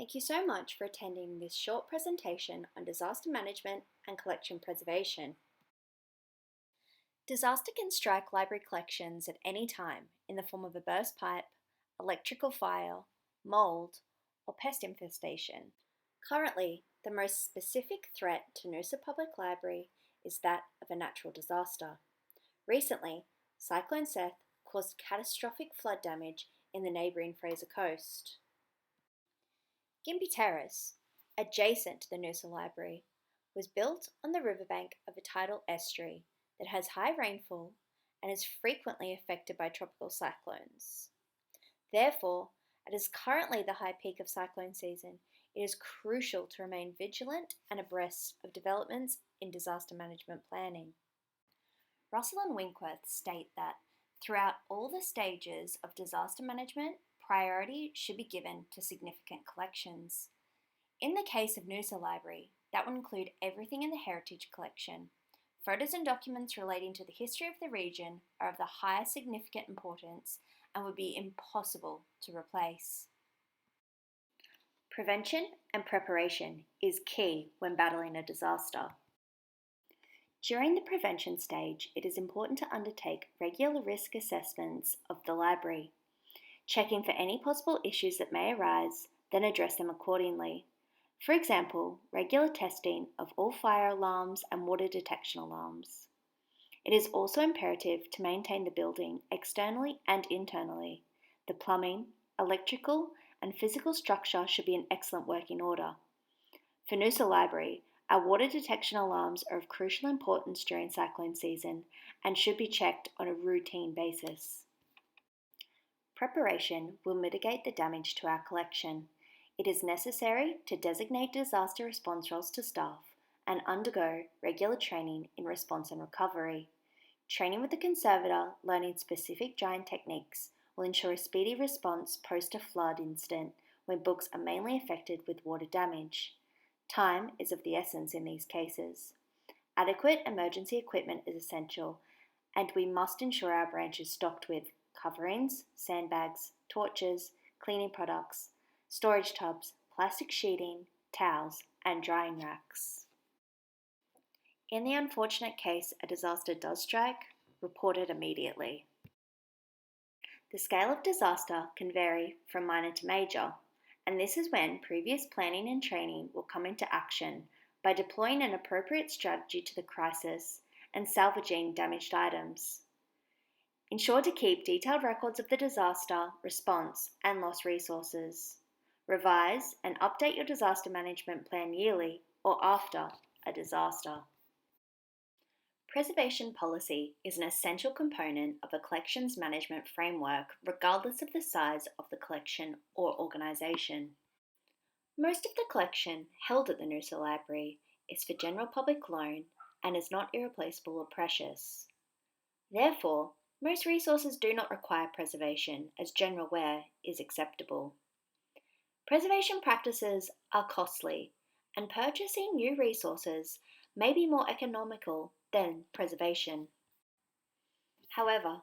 Thank you so much for attending this short presentation on disaster management and collection preservation. Disaster can strike library collections at any time in the form of a burst pipe, electrical fire, mould, or pest infestation. Currently, the most specific threat to Noosa Public Library is that of a natural disaster. Recently, Cyclone Seth caused catastrophic flood damage in the neighbouring Fraser Coast. Gympie Terrace, adjacent to the Noosa Library, was built on the riverbank of a tidal estuary that has high rainfall and is frequently affected by tropical cyclones. Therefore, it is currently the high peak of cyclone season. It is crucial to remain vigilant and abreast of developments in disaster management planning. Russell and Winkworth state that throughout all the stages of disaster management, priority should be given to significant collections. In the case of Noosa Library, that would include everything in the heritage collection. Photos and documents relating to the history of the region are of the highest significant importance and would be impossible to replace. Prevention and preparation is key when battling a disaster. During the prevention stage, it is important to undertake regular risk assessments of the library, checking for any possible issues that may arise, then address them accordingly. For example, regular testing of all fire alarms and water detection alarms. It is also imperative to maintain the building externally and internally. The plumbing, electrical, and physical structure should be in excellent working order. For Noosa Library, our water detection alarms are of crucial importance during cyclone season and should be checked on a routine basis. Preparation will mitigate the damage to our collection. It is necessary to designate disaster response roles to staff and undergo regular training in response and recovery. Training with the conservator learning specific drying techniques will ensure a speedy response post a flood incident when books are mainly affected with water damage. Time is of the essence in these cases. Adequate emergency equipment is essential, and we must ensure our branch is stocked with coverings, sandbags, torches, cleaning products, storage tubs, plastic sheeting, towels, and drying racks. In the unfortunate case a disaster does strike, report it immediately. The scale of disaster can vary from minor to major, and this is when previous planning and training will come into action by deploying an appropriate strategy to the crisis and salvaging damaged items. Ensure to keep detailed records of the disaster, response, and lost resources. Revise and update your disaster management plan yearly or after a disaster. Preservation policy is an essential component of a collections management framework regardless of the size of the collection or organisation. Most of the collection held at the Noosa Library is for general public loan and is not irreplaceable or precious. Therefore, most resources do not require preservation as general wear is acceptable. Preservation practices are costly, and purchasing new resources may be more economical than preservation. However,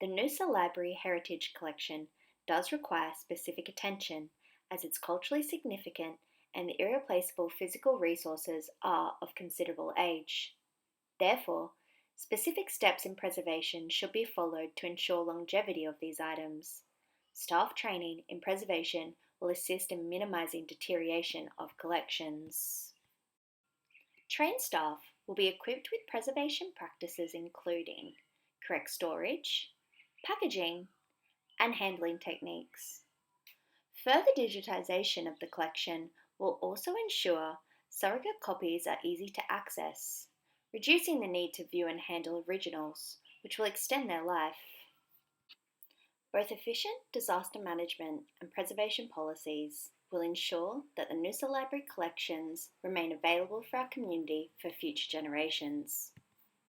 the Noosa Library Heritage Collection does require specific attention as it's culturally significant and the irreplaceable physical resources are of considerable age. Therefore, specific steps in preservation should be followed to ensure longevity of these items. Staff training in preservation will assist in minimising deterioration of collections. Trained staff will be equipped with preservation practices including correct storage, packaging, and handling techniques. Further digitisation of the collection will also ensure surrogate copies are easy to access, reducing the need to view and handle originals, which will extend their life. Both efficient disaster management and preservation policies will ensure that the Noosa Library collections remain available for our community for future generations.